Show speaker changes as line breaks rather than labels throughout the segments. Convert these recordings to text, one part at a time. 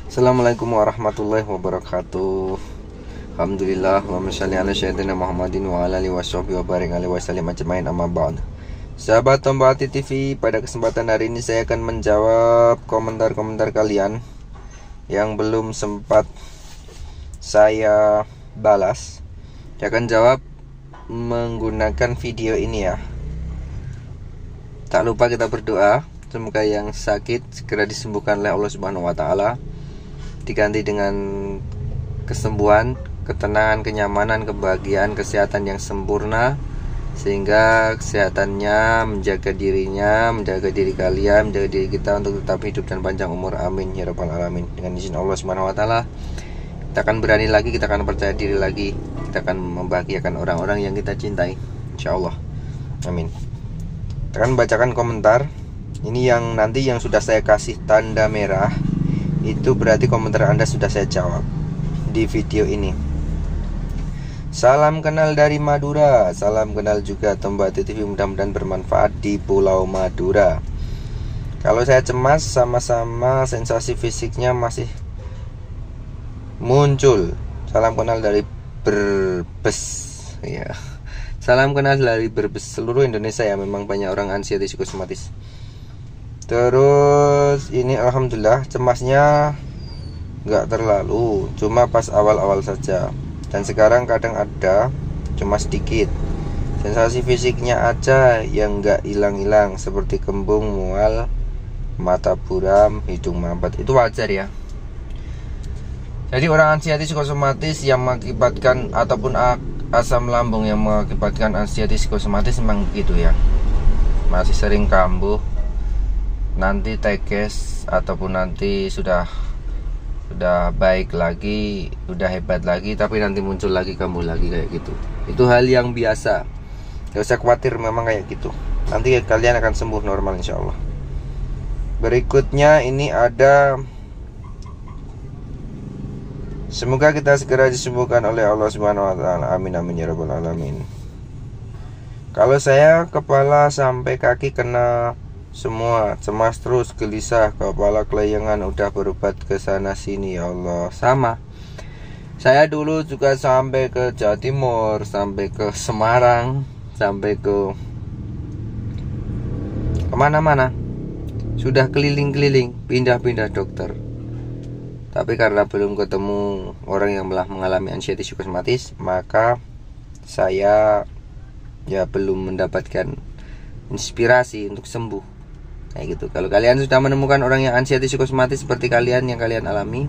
Assalamualaikum warahmatullahi wabarakatuh. Alhamdulillah, Allahumma shalli ala sayyidina Muhammadin wa ala alihi washabbihi wa barik alaihi wasallam ajmain, amma ba'd. Sahabat Tombati TV, pada kesempatan hari ini saya akan menjawab komentar-komentar kalian yang belum sempat saya balas. Saya akan jawab menggunakan video ini ya. Tak lupa kita berdoa, semoga yang sakit segera disembuhkan oleh Allah Subhanahu wa taala, diganti dengan kesembuhan, ketenangan, kenyamanan, kebahagiaan, kesehatan yang sempurna, sehingga kesehatannya menjaga dirinya, menjaga diri kalian, menjaga diri kita untuk tetap hidup dan panjang umur. Amin ya rabbal alamin. Dengan izin Allah Subhanahu wa taala, kita akan berani lagi, kita akan percaya diri lagi, kita akan membahagiakan orang-orang yang kita cintai, insyaallah. Amin. Kita akan bacakan komentar. Ini yang nanti yang sudah saya kasih tanda merah, itu berarti komentar Anda sudah saya jawab di video ini. Salam kenal dari Madura. Salam kenal juga Tombati TV, mudah-mudahan bermanfaat di Pulau Madura. Kalau saya cemas, sama-sama sensasi fisiknya masih muncul. Salam kenal dari Brebes ya. Salam kenal dari Brebes, seluruh Indonesia ya, memang banyak orang anxiety psikosomatis. Terus ini alhamdulillah cemasnya nggak terlalu, cuma pas awal-awal saja. Dan sekarang kadang ada, cuma sedikit. Sensasi fisiknya aja yang nggak hilang-hilang, seperti kembung, mual, mata buram, hidung mampet. Itu wajar ya. Jadi orang anxiety psikosomatis yang mengakibatkan ataupun asam lambung yang mengakibatkan anxiety psikosomatis memang begitu ya. Masih sering kambuh, nanti tekes, ataupun nanti sudah baik lagi, udah hebat lagi, tapi nanti muncul lagi kambuh lagi kayak gitu. Itu hal yang biasa, gak usah khawatir, memang kayak gitu. Nanti kalian akan sembuh normal insyaallah. Berikutnya ini ada, semoga kita segera disembuhkan oleh Allah Subhanahu wa taala. Amin amin ya rabbal alamin. Kalau saya kepala sampai kaki kena semua, cemas terus, gelisah, kepala kelayangan, udah berobat ke sana sini ya Allah. Sama, saya dulu juga sampai ke Jawa Timur, sampai ke Semarang, sampai ke kemana-mana, sudah keliling-keliling, pindah-pindah dokter. Tapi karena belum ketemu orang yang telah mengalami anxiety psikosomatis, maka saya ya belum mendapatkan inspirasi untuk sembuh kayak gitu. Kalau kalian sudah menemukan orang yang anxiety psikosomatis seperti kalian yang kalian alami,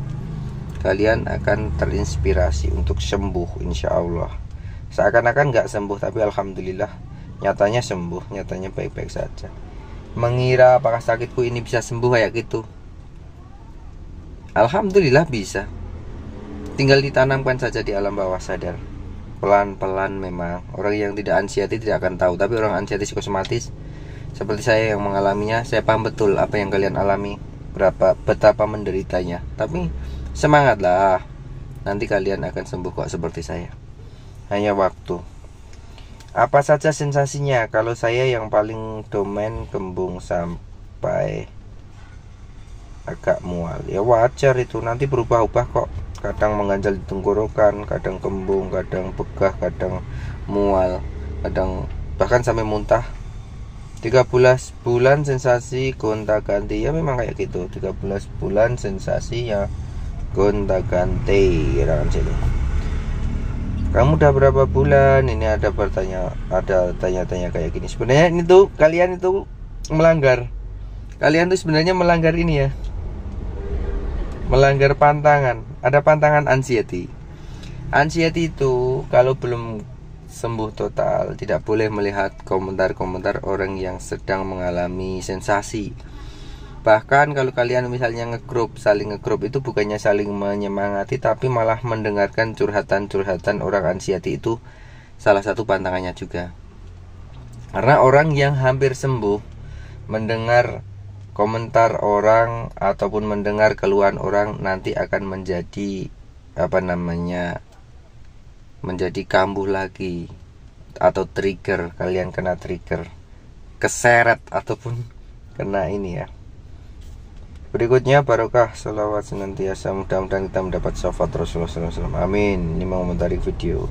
kalian akan terinspirasi untuk sembuh insya Allah. Seakan-akan gak sembuh, tapi alhamdulillah nyatanya sembuh, nyatanya baik-baik saja. Mengira apakah sakitku ini bisa sembuh kayak gitu, alhamdulillah bisa. Tinggal ditanamkan saja di alam bawah sadar. Pelan-pelan memang. Orang yang tidak anxiety tidak akan tahu, tapi orang anxiety psikosomatis seperti saya yang mengalaminya, saya paham betul apa yang kalian alami, betapa menderitanya. Tapi semangatlah, nanti kalian akan sembuh kok seperti saya. Hanya waktu. Apa saja sensasinya? Kalau saya yang paling domain kembung sampai agak mual. Ya wajar itu, nanti berubah-ubah kok. Kadang mengganjal di tenggorokan, kadang kembung, kadang begah, kadang mual, kadang bahkan sampai muntah. 13 bulan sensasi gonta-ganti, ya memang kayak gitu. 13 bulan sensasi ya gonta-ganti. Kamu udah berapa bulan? Ini ada tanya-tanya kayak gini. Sebenarnya ini tuh kalian itu melanggar. Kalian tuh sebenarnya melanggar ini ya, melanggar pantangan. Ada pantangan anxiety. Anxiety itu kalau belum sembuh total, tidak boleh melihat komentar-komentar orang yang sedang mengalami sensasi. Bahkan kalau kalian misalnya saling ngegrup, itu bukannya saling menyemangati, tapi malah mendengarkan curhatan-curhatan orang anxiety. Itu salah satu pantangannya juga. Karena orang yang hampir sembuh mendengar komentar orang ataupun mendengar keluhan orang, nanti akan menjadi menjadi kambuh lagi, atau trigger, kalian kena trigger, keseret ataupun kena ini ya, Berikutnya barokah sholawat senantiasa, mudah-mudahan kita mendapat syafaat Rasulullah SAW. Amin. Ini mau mengomentari video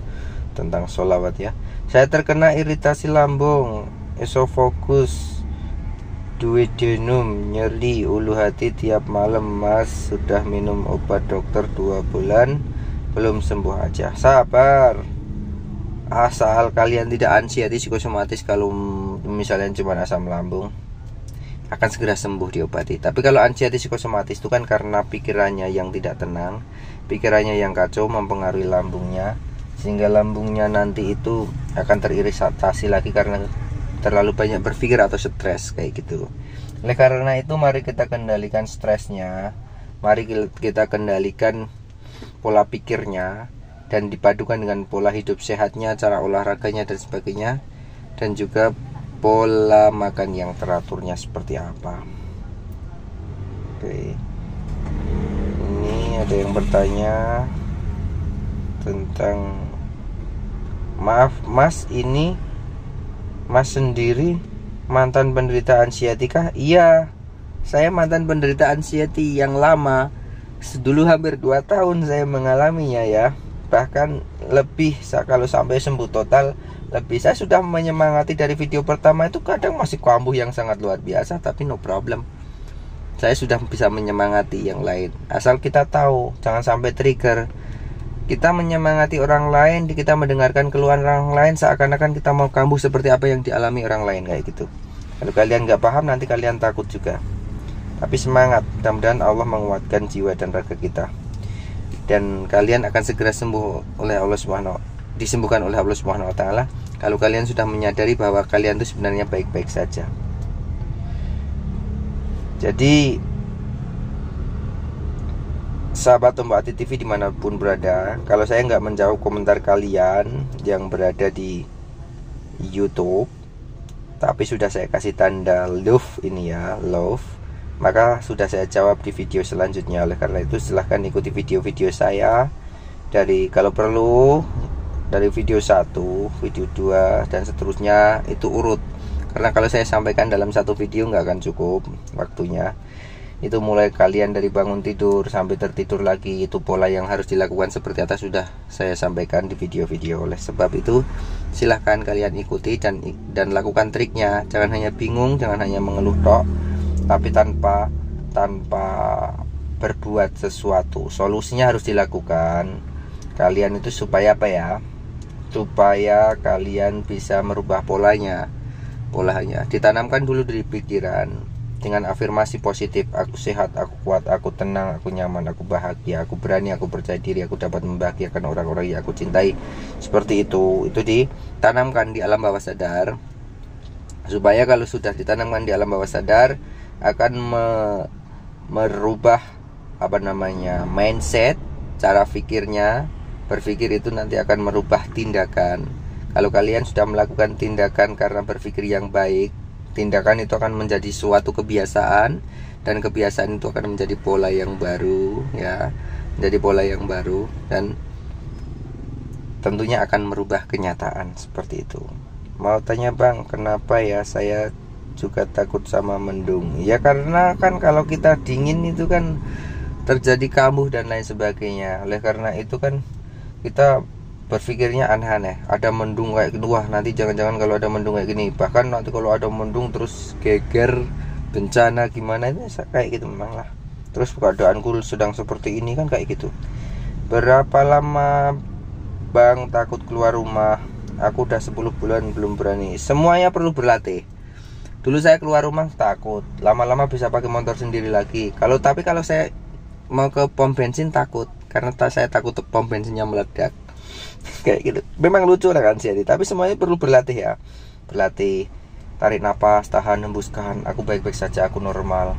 tentang sholawat ya. Saya terkena iritasi lambung, esofagus, duodenum, nyeri ulu hati tiap malam mas. Sudah minum obat dokter 2 bulan belum sembuh aja. Sabar, asal kalian tidak anxiety psikosomatis. Kalau misalnya cuma asam lambung akan segera sembuh diobati. Tapi kalau anxiety psikosomatis itu kan karena pikirannya yang tidak tenang, pikirannya yang kacau mempengaruhi lambungnya, sehingga lambungnya nanti itu akan teriritasi lagi karena terlalu banyak berpikir atau stres kayak gitu. Oleh karena itu mari kita kendalikan stresnya, mari kita kendalikan pola pikirnya, dan dipadukan dengan pola hidup sehatnya, cara olahraganya dan sebagainya, dan juga pola makan yang teraturnya seperti apa. Oke, ini ada yang bertanya tentang, maaf mas, ini mas sendiri mantan penderita anxiety kah? Iya, saya mantan penderita anxiety yang lama. Dulu hampir 2 tahun saya mengalaminya ya. Bahkan lebih, kalau sampai sembuh total lebih. Saya sudah menyemangati dari video pertama itu, kadang masih kambuh yang sangat luar biasa, tapi no problem. Saya sudah bisa menyemangati yang lain. Asal kita tahu, jangan sampai trigger. Kita menyemangati orang lain, kita mendengarkan keluhan orang lain seakan-akan kita mau kambuh seperti apa yang dialami orang lain kayak gitu. Kalau kalian nggak paham, nanti kalian takut juga. Tapi semangat, mudah-mudahan Allah menguatkan jiwa dan raga kita, dan kalian akan segera sembuh oleh Allah Subhanahu, disembuhkan oleh Allah Subhanahu wa taala kalau kalian sudah menyadari bahwa kalian itu sebenarnya baik-baik saja. Jadi sahabat Tombak Hati TV dimanapun berada, kalau saya nggak menjawab komentar kalian yang berada di YouTube, tapi sudah saya kasih tanda love ini ya, love, maka sudah saya jawab di video selanjutnya. Oleh karena itu silahkan ikuti video-video saya dari, kalau perlu, dari video 1, video 2 dan seterusnya, itu urut. Karena kalau saya sampaikan dalam satu video nggak akan cukup waktunya. Itu mulai kalian dari bangun tidur sampai tertidur lagi, itu pola yang harus dilakukan seperti atas sudah saya sampaikan di video-video. Oleh sebab itu silahkan kalian ikuti dan lakukan triknya. Jangan hanya bingung, jangan hanya mengeluh tok, tapi tanpa berbuat sesuatu. Solusinya harus dilakukan. Kalian itu supaya apa ya? Supaya kalian bisa merubah polanya. Ditanamkan dulu dari pikiran dengan afirmasi positif. Aku sehat, aku kuat, aku tenang, aku nyaman, aku bahagia, aku berani, aku percaya diri, aku dapat membahagiakan orang-orang yang aku cintai. Seperti itu ditanamkan di alam bawah sadar, supaya kalau sudah ditanamkan di alam bawah sadar akan merubah mindset, cara pikirnya. Berpikir itu nanti akan merubah tindakan. Kalau kalian sudah melakukan tindakan karena berpikir yang baik, tindakan itu akan menjadi suatu kebiasaan, dan kebiasaan itu akan menjadi pola yang baru ya, menjadi pola yang baru, dan tentunya akan merubah kenyataan seperti itu. Mau tanya bang, kenapa ya saya juga takut sama mendung? Ya karena kan kalau kita dingin itu kan terjadi kambuh dan lain sebagainya. Oleh karena itu kan kita berpikirnya aneh-aneh. Ada mendung kayak gini, wah nanti jangan-jangan kalau ada mendung kayak gini. Bahkan nanti kalau ada mendung terus geger, bencana gimana, itu kayak gitu memang lah. Terus keadaanku sedang seperti ini kan kayak gitu. Berapa lama bang takut keluar rumah? Aku udah 10 bulan belum berani. Semuanya perlu berlatih. Dulu saya keluar rumah takut, lama-lama bisa pakai motor sendiri lagi. Tapi kalau saya mau ke pom bensin takut, karena saya takut pom bensinnya meledak. Kayak gitu. Memang lucu lah kan sih, tapi semuanya perlu berlatih ya. Berlatih, tarik napas, tahan, hembuskan. Aku baik-baik saja, aku normal.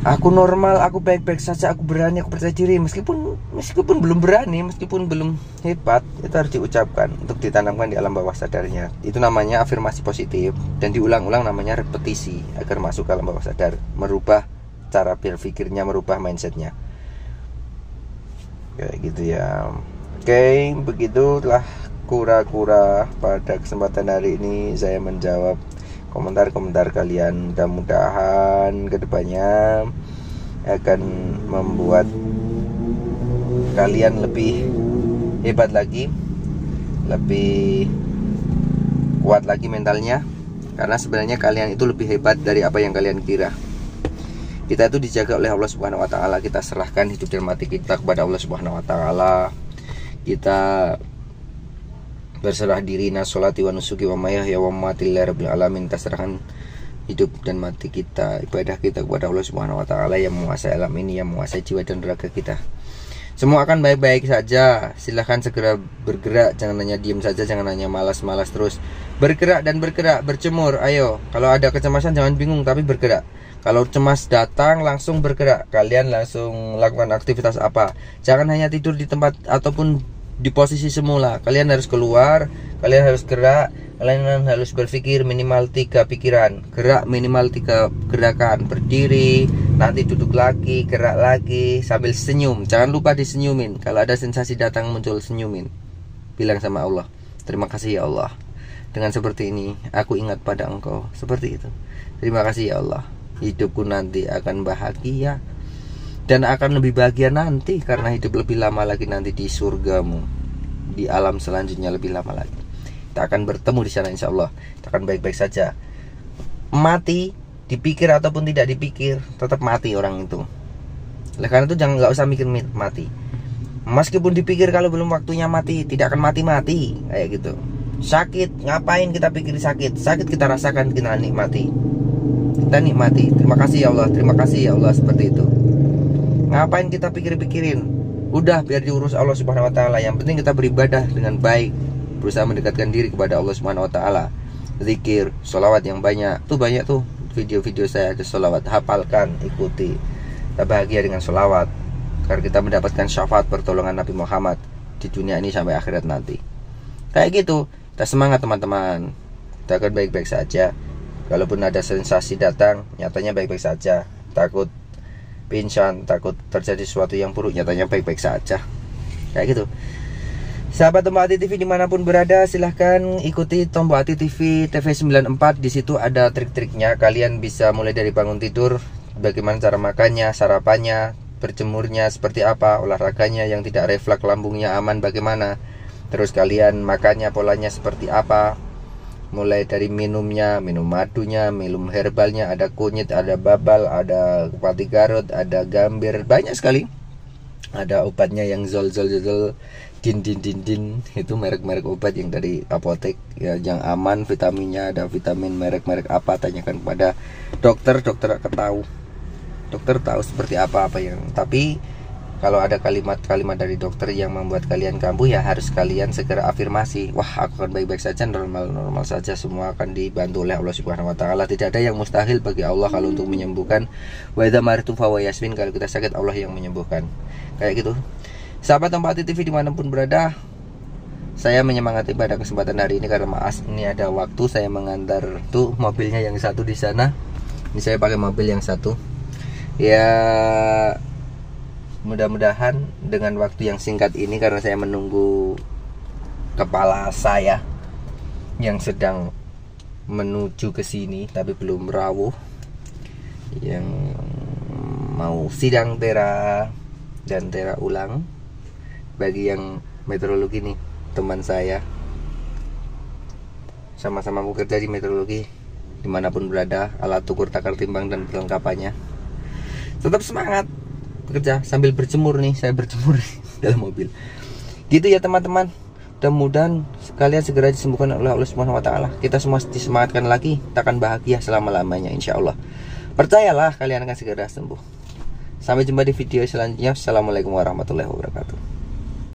Aku baik-baik saja, aku berani, aku percaya diri. Meskipun belum berani, meskipun belum hebat, itu harus diucapkan untuk ditanamkan di alam bawah sadarnya. Itu namanya afirmasi positif, dan diulang-ulang namanya repetisi agar masuk ke alam bawah sadar, merubah cara berpikirnya, merubah mindsetnya. Kayak gitu ya. Oke, begitulah kura-kura pada kesempatan hari ini saya menjawab komentar-komentar kalian. Mudah-mudahan kedepannya akan membuat kalian lebih hebat lagi, lebih kuat lagi mentalnya. Karena sebenarnya kalian itu lebih hebat dari apa yang kalian kira. Kita itu dijaga oleh Allah Subhanahu wa taala. Kita serahkan hidup dan mati kita kepada Allah Subhanahu wa taala. Kita berserah diri, na sholati wa nusuki wa mayahya wa mamati lillahi rabbil alamin. Kita serahkan hidup dan mati kita, ibadah kita kepada Allah Subhanahu wa taala yang menguasai alam ini, yang menguasai jiwa dan raga kita. Semua akan baik-baik saja. Silahkan segera bergerak, jangan hanya diam saja, jangan hanya malas-malas terus. Bergerak dan bergerak, berjemur. Ayo, kalau ada kecemasan jangan bingung tapi bergerak. Kalau cemas datang langsung bergerak. Kalian langsung lakukan aktivitas apa. Jangan hanya tidur di tempat ataupun di posisi semula. Kalian harus keluar, kalian harus gerak, kalian harus berpikir minimal 3 pikiran. Gerak minimal 3 gerakan. Berdiri, nanti duduk lagi, gerak lagi, sambil senyum. Jangan lupa disenyumin. Kalau ada sensasi datang muncul, senyumin. Bilang sama Allah, terima kasih ya Allah. Dengan seperti ini aku ingat pada engkau. Seperti itu. Terima kasih ya Allah. Hidupku nanti akan bahagia dan akan lebih bahagia nanti karena hidup lebih lama lagi nanti di surgamu, di alam selanjutnya lebih lama lagi. Kita akan bertemu di sana insya Allah. Kita akan baik-baik saja. Mati dipikir ataupun tidak dipikir tetap mati orang itu. Oleh karena itu jangan, nggak usah mikir mati. Meskipun dipikir kalau belum waktunya mati, tidak akan mati-mati kayak gitu. Sakit, ngapain kita pikir sakit? Sakit kita rasakan, kita nikmati. Kita nikmati. Terima kasih ya Allah, terima kasih ya Allah, seperti itu. Ngapain kita pikir-pikirin? Udah biar diurus Allah Subhanahu wa taala. Yang penting kita beribadah dengan baik, berusaha mendekatkan diri kepada Allah Subhanahu wa taala. Zikir, sholawat yang banyak. Tuh banyak tuh video-video saya ada sholawat. Hafalkan, ikuti. Kita bahagia dengan sholawat agar kita mendapatkan syafaat pertolongan Nabi Muhammad di dunia ini sampai akhirat nanti. Kayak gitu. Kita semangat teman-teman. Kita akan baik-baik saja. Kalaupun ada sensasi datang, nyatanya baik-baik saja. Takut pingsan, takut terjadi sesuatu yang buruk, nyatanya baik-baik saja. Kayak gitu. Sahabat Tombo Hati TV dimanapun berada, silahkan ikuti Tombo Hati TV TV94. Di situ ada trik-triknya. Kalian bisa mulai dari bangun tidur, bagaimana cara makannya, sarapannya, berjemurnya seperti apa, olahraganya yang tidak refleks, lambungnya aman bagaimana. Terus kalian makannya polanya seperti apa. Mulai dari minumnya, minum madunya, minum herbalnya, ada kunyit, ada babal, ada pati garut, ada gambir, banyak sekali. Ada obatnya yang zol, din, itu merek-merek obat yang dari apotek ya, yang aman, vitaminnya ada vitamin merek-merek apa, tanyakan kepada dokter, dokter tahu. Dokter tahu seperti apa yang. Tapi kalau ada kalimat-kalimat dari dokter yang membuat kalian kambuh, ya harus kalian segera afirmasi. Wah, aku akan baik-baik saja, normal-normal saja, semua akan dibantu oleh Allah Subhanahu wa taala. Tidak ada yang mustahil bagi Allah kalau untuk menyembuhkan. Wa idza maritu fa huwa yasmin, kalau kita sakit Allah yang menyembuhkan. Kayak gitu. Sahabat Tombo Hati TV dimanapun berada, saya menyemangati pada kesempatan hari ini karena maaf ini ada waktu saya mengantar tuh mobilnya yang satu di sana. Ini saya pakai mobil yang satu. Ya, mudah-mudahan dengan waktu yang singkat ini, karena saya menunggu kepala saya yang sedang menuju ke sini tapi belum rawuh, yang mau sidang tera dan tera ulang. Bagi yang meteorologi nih, teman saya, sama-sama bekerja di meteorologi, dimanapun berada, alat ukur, takar, timbang dan perlengkapannya. Tetap semangat bekerja sambil berjemur nih, saya berjemur dalam mobil. Gitu ya teman-teman. Mudah-mudahan kalian segera disembuhkan oleh Allah Subhanahu wa taala. Kita semua disemangatkan lagi, kita akan bahagia selama-lamanya insyaallah. Percayalah kalian akan segera sembuh. Sampai jumpa di video selanjutnya. Assalamualaikum warahmatullahi wabarakatuh.